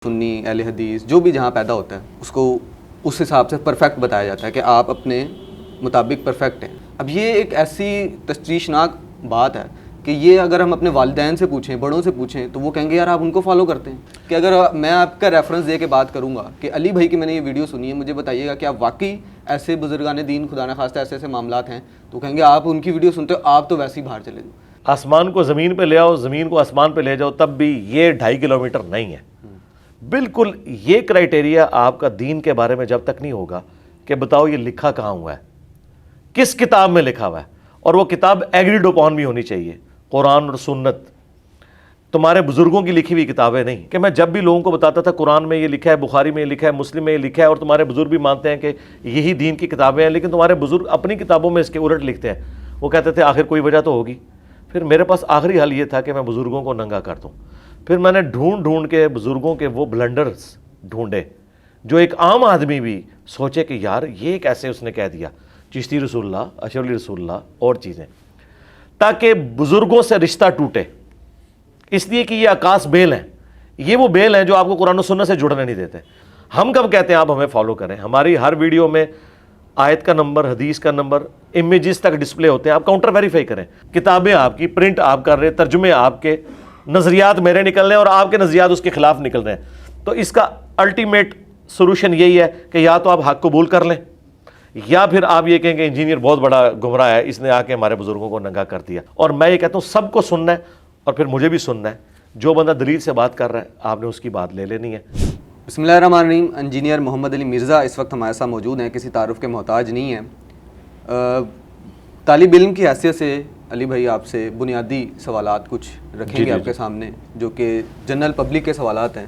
سنی اہل حدیث جو بھی جہاں پیدا ہوتا ہے اس کو اس حساب سے پرفیکٹ بتایا جاتا ہے کہ آپ اپنے مطابق پرفیکٹ ہیں. اب یہ ایک ایسی تشویشناک بات ہے کہ یہ اگر ہم اپنے والدین سے پوچھیں, بڑوں سے پوچھیں, تو وہ کہیں گے یار آپ ان کو فالو کرتے ہیں. کہ اگر میں آپ کا ریفرنس دے کے بات کروں گا کہ علی بھائی کی میں نے یہ ویڈیو سنی ہے, مجھے بتائیے گا کہ آپ واقعی ایسے بزرگان دین خدا نخواستہ ایسے ایسے معاملات ہیں, تو کہیں گے آپ ان کی ویڈیو سنتے ہو, آپ تو ویسے ہی باہر چلے جاؤ. آسمان کو زمین پہ لے آؤ, زمین کو آسمان پہ لے جاؤ, تب بھی یہ 2.5 کلومیٹر نہیں ہے. بالکل یہ کرائٹیریا آپ کا دین کے بارے میں جب تک نہیں ہوگا کہ بتاؤ یہ لکھا کہاں ہوا ہے, کس کتاب میں لکھا ہوا ہے, اور وہ کتاب ایگریڈ اپون بھی ہونی چاہیے. قرآن اور سنت تمہارے بزرگوں کی لکھی ہوئی کتابیں نہیں. کہ میں جب بھی لوگوں کو بتاتا تھا قرآن میں یہ لکھا ہے, بخاری میں یہ لکھا ہے, مسلم میں یہ لکھا ہے, اور تمہارے بزرگ بھی مانتے ہیں کہ یہی دین کی کتابیں ہیں, لیکن تمہارے بزرگ اپنی کتابوں میں اس کے الٹ لکھتے ہیں. وہ کہتے تھے آخر کوئی وجہ تو ہوگی. پھر میرے پاس آخری حل یہ تھا کہ میں بزرگوں کو ننگا کر دوں. پھر میں نے ڈھونڈ کے بزرگوں کے وہ بلنڈرز ڈھونڈے جو ایک عام آدمی بھی سوچے کہ یار یہ کیسے اس نے کہہ دیا. چشتی رسول اللہ, اشرف علی رسول اللہ اور چیزیں, تاکہ بزرگوں سے رشتہ ٹوٹے. اس لیے کہ یہ عکاس بیل ہیں, یہ وہ بیل ہیں جو آپ کو قرآن و سنت سے جڑنے نہیں دیتے. ہم کب کہتے ہیں آپ ہمیں فالو کریں؟ ہماری ہر ویڈیو میں آیت کا نمبر, حدیث کا نمبر, امیجز تک ڈسپلے ہوتے ہیں. آپ کاؤنٹر ویریفائی کریں. کتابیں آپ کی پرنٹ آپ کر رہے, ترجمے آپ کے, نظریات میرے نکل رہے ہیں اور آپ کے نظریات اس کے خلاف نکل رہے ہیں. تو اس کا الٹیمیٹ سولوشن یہی ہے کہ یا تو آپ حق قبول کر لیں, یا پھر آپ یہ کہیں کہ انجینئر بہت بڑا گمراہ ہے, اس نے آ کے ہمارے بزرگوں کو ننگا کر دیا. اور میں یہ کہتا ہوں سب کو سننا ہے, اور پھر مجھے بھی سننا ہے. جو بندہ دلیل سے بات کر رہا ہے آپ نے اس کی بات لے لینی ہے. بسم اللہ الرحمن الرحیم. انجینئر محمد علی مرزا اس وقت ہمارے ساتھ موجود ہیں, کسی تعارف کے محتاج نہیں ہیں. طالب علم کی حیثیت سے علی بھائی آپ سے بنیادی سوالات کچھ رکھیں گے آپ کے سامنے, جو کہ جنرل پبلک کے سوالات ہیں.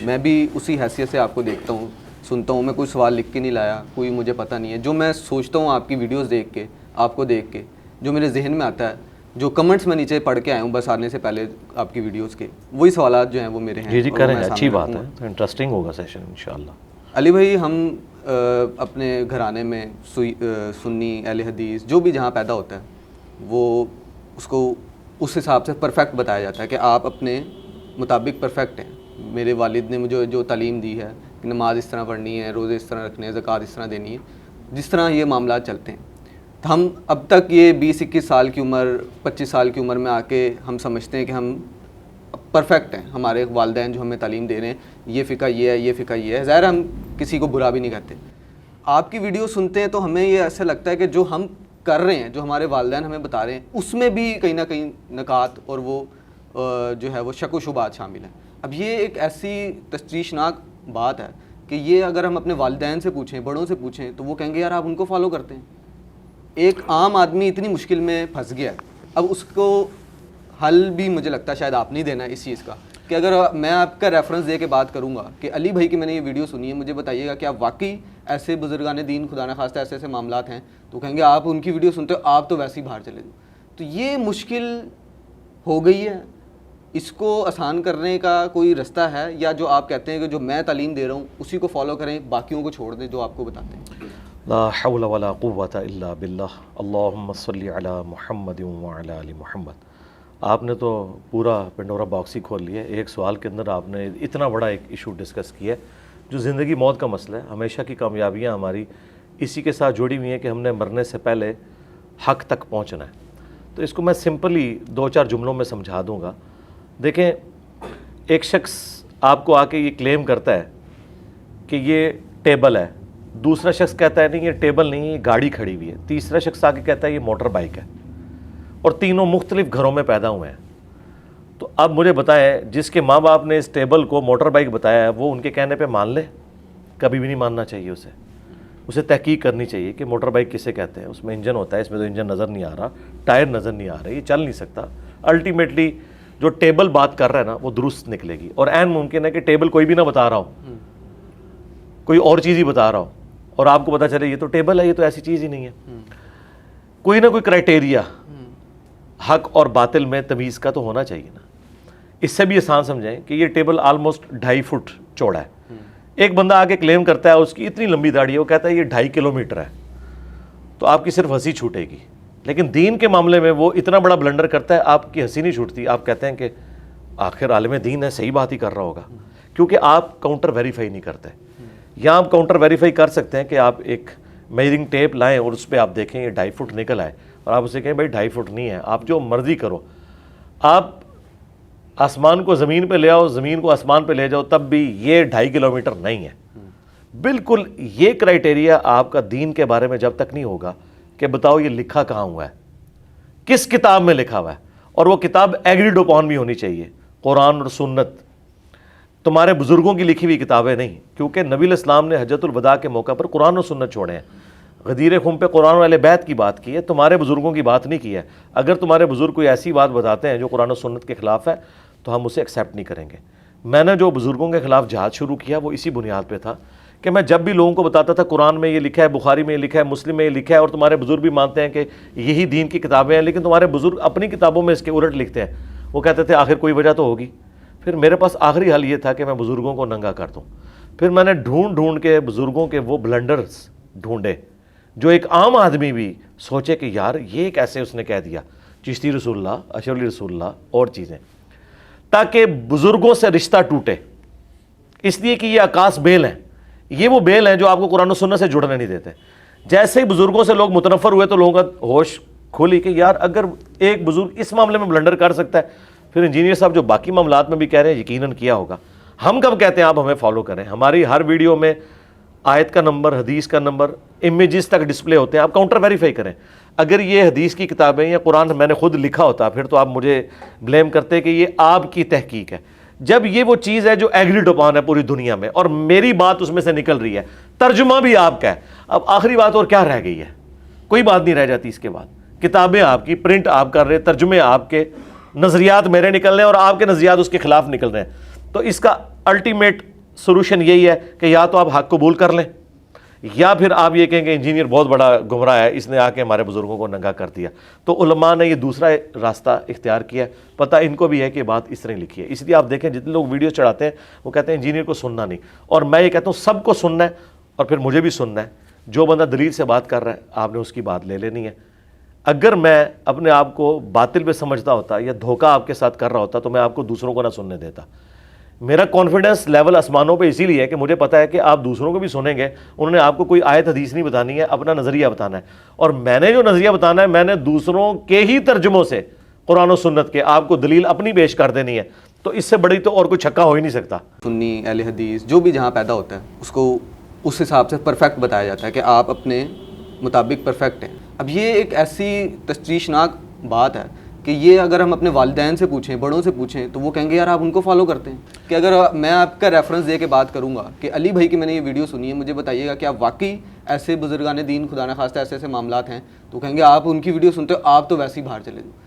میں بھی اسی حیثیت سے آپ کو دیکھتا ہوں, سنتا ہوں. میں کوئی سوال لکھ کے نہیں لایا, کوئی مجھے پتہ نہیں ہے. جو میں سوچتا ہوں آپ کی ویڈیوز دیکھ کے, آپ کو دیکھ کے, جو میرے ذہن میں آتا ہے, جو کمنٹس میں نیچے پڑھ کے آیا ہوں بس آنے سے پہلے آپ کی ویڈیوز کے, وہی سوالات جو ہیں وہ میرے ہیں. جی کریں, اچھی بات ہے, انٹرسٹنگ ہوگا سیشن انشاءاللہ. علی بھائی, ہم اپنے گھرانے میں سنی اہل حدیث جو بھی جہاں پیدا ہوتا ہے وہ اس کو اس حساب سے پرفیکٹ بتایا جاتا ہے کہ آپ اپنے مطابق پرفیکٹ ہیں. میرے والد نے مجھے جو تعلیم دی ہے کہ نماز اس طرح پڑھنی ہے, روزے اس طرح رکھنے ہیں, زکوٰۃ اس طرح دینی ہے, جس طرح یہ معاملات چلتے ہیں. تو ہم اب تک یہ 20-21 سال کی عمر, 25 سال کی عمر میں آ کے ہم سمجھتے ہیں کہ ہم پرفیکٹ ہیں. ہمارے والدین جو ہمیں تعلیم دے رہے ہیں, یہ فقہ یہ ہے, یہ فقہ یہ ہے. ظاہر ہم کسی کو برا بھی نہیں کہتے. آپ کی ویڈیو سنتے ہیں تو ہمیں یہ ایسا لگتا ہے کہ جو ہم کر رہے ہیں, جو ہمارے والدین ہمیں بتا رہے ہیں, اس میں بھی کہیں نہ کہیں نکات اور وہ جو ہے وہ شک و شبہات شامل ہیں. اب یہ ایک ایسی تشویشناک بات ہے کہ یہ اگر ہم اپنے والدین سے پوچھیں, بڑوں سے پوچھیں, تو وہ کہیں گے یار آپ ان کو فالو کرتے ہیں. ایک عام آدمی اتنی مشکل میں پھنس گیا ہے. اب اس کو حل بھی مجھے لگتا ہے شاید آپ نہیں دینا اس چیز کا, کہ اگر میں آپ کا ریفرنس دے کے بات کروں گا کہ علی بھائی کی میں نے یہ ویڈیو سنی ہے, مجھے بتائیے گا کہ آپ واقعی ایسے بزرگان دین خدا نخواستہ ایسے ایسے معاملات ہیں, تو کہیں گے آپ ان کی ویڈیو سنتے ہو, آپ تو ویسے ہی باہر چلے جاؤ. تو یہ مشکل ہو گئی ہے. اس کو آسان کرنے کا کوئی رستہ ہے, یا جو آپ کہتے ہیں کہ جو میں تعلیم دے رہا ہوں اسی کو فالو کریں, باقیوں کو چھوڑ دیں جو آپ کو بتاتے ہیں؟ لا حول ولا قوة الا باللہ. اللہم صلی علی محمد وعلی آل محمد. آپ نے تو پورا پنڈورا باکس ہی کھول لیا. ایک سوال کے اندر آپ نے اتنا بڑا ایک ایشو ڈسکس کیا ہے جو زندگی موت کا مسئلہ ہے. ہمیشہ کی کامیابیاں ہماری اسی کے ساتھ جڑی ہوئی ہیں کہ ہم نے مرنے سے پہلے حق تک پہنچنا ہے. تو اس کو میں سمپلی 2-4 جملوں میں سمجھا دوں گا. دیکھیں, ایک شخص آپ کو آ کے یہ کلیم کرتا ہے کہ یہ ٹیبل ہے, دوسرا شخص کہتا ہے نہیں یہ ٹیبل نہیں ہے, یہ گاڑی کھڑی ہوئی ہے, تیسرا شخص آ کے کہتا ہے یہ موٹر بائک ہے, اور تینوں مختلف گھروں میں پیدا ہوئے ہیں. تو اب مجھے بتائیں, جس کے ماں باپ نے اس ٹیبل کو موٹر بائک بتایا ہے وہ ان کے کہنے پہ مان لے؟ کبھی بھی نہیں ماننا چاہیے. اسے تحقیق کرنی چاہیے کہ موٹر بائک کسے کہتے ہیں. اس میں انجن ہوتا ہے, اس میں تو انجن نظر نہیں آ رہا, ٹائر نظر نہیں آ رہے, یہ چل نہیں سکتا. الٹیمیٹلی جو ٹیبل بات کر رہا ہے نا وہ درست نکلے گی. اور عین ممکن ہے کہ ٹیبل کوئی بھی نہ بتا رہا ہو, کوئی اور چیز ہی بتا رہا ہو, اور آپ کو پتا چلے یہ تو ٹیبل ہے, یہ تو ایسی چیز ہی نہیں ہے. کوئی نہ کوئی کرائٹیریا حق اور باطل میں تمیز کا تو ہونا چاہیے نا. اس سے بھی آسان سمجھیں کہ یہ ٹیبل آلموسٹ 2.5 فٹ چوڑا ہے. ایک بندہ آ کے کلیم کرتا ہے اس کی اتنی لمبی داڑھی ہے, وہ کہتا ہے یہ 2.5 کلومیٹر ہے, تو آپ کی صرف ہنسی چھوٹے گی. لیکن دین کے معاملے میں وہ اتنا بڑا بلنڈر کرتا ہے, آپ کی ہنسی نہیں چھوٹتی. آپ کہتے ہیں کہ آخر عالم دین ہے, صحیح بات ہی کر رہا ہوگا. کیونکہ آپ کاؤنٹر ویریفائی نہیں کرتے. یہاں آپ کاؤنٹر ویریفائی کر سکتے ہیں کہ آپ ایک میجرنگ ٹیپ لائیں اور اس پہ آپ دیکھیں یہ 2.5 فٹ نکل آئے اور آپ اسے کہیں بھائی 2.5 فٹ نہیں ہے, آپ جو مرضی کرو, آپ آسمان کو زمین پہ لے آؤ, زمین کو آسمان پہ لے جاؤ, تب بھی یہ 2.5 کلومیٹر نہیں ہے. بالکل یہ کرائٹیریا آپ کا دین کے بارے میں جب تک نہیں ہوگا کہ بتاؤ یہ لکھا کہاں ہوا ہے, کس کتاب میں لکھا ہوا ہے, اور وہ کتاب ایگریڈ اپون بھی ہونی چاہیے. قرآن اور سنت تمہارے بزرگوں کی لکھی ہوئی کتابیں نہیں, کیونکہ نبی علیہ السلام نے حجۃ الوداع کے موقع پر قرآن و سنت چھوڑے ہیں. غدیر خم پہ قرآن و اہل بیت کی بات کی ہے, تمہارے بزرگوں کی بات نہیں کی ہے. اگر تمہارے بزرگ کوئی ایسی بات بتاتے ہیں جو قرآن و سنت کے خلاف ہے تو ہم اسے ایکسیپٹ نہیں کریں گے. میں نے جو بزرگوں کے خلاف جہاد شروع کیا وہ اسی بنیاد پہ تھا کہ میں جب بھی لوگوں کو بتاتا تھا قرآن میں یہ لکھا ہے, بخاری میں یہ لکھا ہے, مسلم میں یہ لکھا ہے, اور تمہارے بزرگ بھی مانتے ہیں کہ یہی دین کی کتابیں ہیں, لیکن تمہارے بزرگ اپنی کتابوں میں اس کے الٹ لکھتے ہیں, وہ کہتے تھے آخر کوئی وجہ تو ہوگی. پھر میرے پاس آخری حل یہ تھا کہ میں بزرگوں کو ننگا کر دوں. پھر میں نے ڈھونڈ کے بزرگوں کے وہ بلنڈرز ڈھونڈے جو ایک عام آدمی بھی سوچے کہ یار یہ کیسے اس نے کہہ دیا, چشتی رسول اللہ, اشرف علی رسول اللہ اور چیزیں, تاکہ بزرگوں سے رشتہ ٹوٹے. اس لیے کہ یہ عکاس بیل ہیں, یہ وہ بیل ہیں جو آپ کو قرآن و سنت سے جڑنے نہیں دیتے. جیسے ہی بزرگوں سے لوگ متنفر ہوئے تو لوگوں کا ہوش کھولی کہ یار اگر ایک بزرگ اس معاملے میں بلنڈر کر سکتا ہے, پھر انجینئر صاحب جو باقی معاملات میں بھی کہہ رہے ہیں یقیناً کیا ہوگا. ہم کب کہتے ہیں آپ ہمیں فالو کریں؟ ہماری ہر ویڈیو میں آیت کا نمبر, حدیث کا نمبر, امیجز تک ڈسپلے ہوتے ہیں, آپ کاؤنٹر ویریفائی کریں. اگر یہ حدیث کی کتابیں یا قرآن میں نے خود لکھا ہوتا پھر تو آپ مجھے بلیم کرتے کہ یہ آپ کی تحقیق ہے. جب یہ وہ چیز ہے جو ایگریڈ اپون ہے پوری دنیا میں اور میری بات اس میں سے نکل رہی ہے, ترجمہ بھی آپ کا ہے, اب آخری بات اور کیا رہ گئی ہے؟ کوئی بات نہیں رہ جاتی اس کے بعد. کتابیں آپ کی, پرنٹ آپ کر رہے, ترجمے آپ کے, نظریات میرے نکل رہے ہیں اور آپ کے نظریات اس کے خلاف نکل رہے ہیں. تو اس کا الٹیمیٹ سولوشن یہی ہے کہ یا تو آپ حق قبول کر لیں یا پھر آپ یہ کہیں کہ انجینئر بہت بڑا گمراہ ہے, اس نے آ کے ہمارے بزرگوں کو ننگا کر دیا. تو علماء نے یہ دوسرا راستہ اختیار کیا ہے. پتہ ان کو بھی ہے کہ بات اس طرح لکھی ہے. اس لیے آپ دیکھیں جتنے لوگ ویڈیو چڑھاتے ہیں وہ کہتے ہیں انجینئر کو سننا نہیں, اور میں یہ کہتا ہوں سب کو سننا ہے اور پھر مجھے بھی سننا ہے. جو بندہ دلیل سے بات کر رہا ہے آپ نے اس کی بات لے لینی ہے. اگر میں اپنے آپ کو باطل پہ سمجھتا ہوتا یا دھوکہ آپ کے ساتھ کر رہا ہوتا تو میں آپ کو دوسروں کو نہ سننے دیتا. میرا کانفیڈنس لیول آسمانوں پہ اسی لیے ہے کہ مجھے پتہ ہے کہ آپ دوسروں کو بھی سنیں گے, انہوں نے آپ کو کوئی آیت حدیث نہیں بتانی ہے, اپنا نظریہ بتانا ہے. اور میں نے جو نظریہ بتانا ہے میں نے دوسروں کے ہی ترجموں سے قرآن و سنت کے آپ کو دلیل اپنی پیش کر دینی ہے. تو اس سے بڑی تو اور کوئی چھکا ہو ہی نہیں سکتا. سنی اہل حدیث جو بھی جہاں پیدا ہوتا ہے اس کو اس حساب سے پرفیکٹ بتایا جاتا ہے کہ آپ اپنے مطابق پرفیکٹ ہیں. اب یہ ایک ایسی تشویشناک بات ہے کہ یہ اگر ہم اپنے والدین سے پوچھیں, بڑوں سے پوچھیں, تو وہ کہیں گے یار آپ ان کو فالو کرتے ہیں. کہ اگر میں آپ کا ریفرنس دے کے بات کروں گا کہ علی بھائی کی میں نے یہ ویڈیو سنی ہے, مجھے بتائیے گا کہ آپ واقعی ایسے بزرگان دین خدا نخواستہ ایسے ایسے معاملات ہیں, تو کہیں گے آپ ان کی ویڈیو سنتے ہو, آپ تو ویسے ہی باہر چلے جاؤ.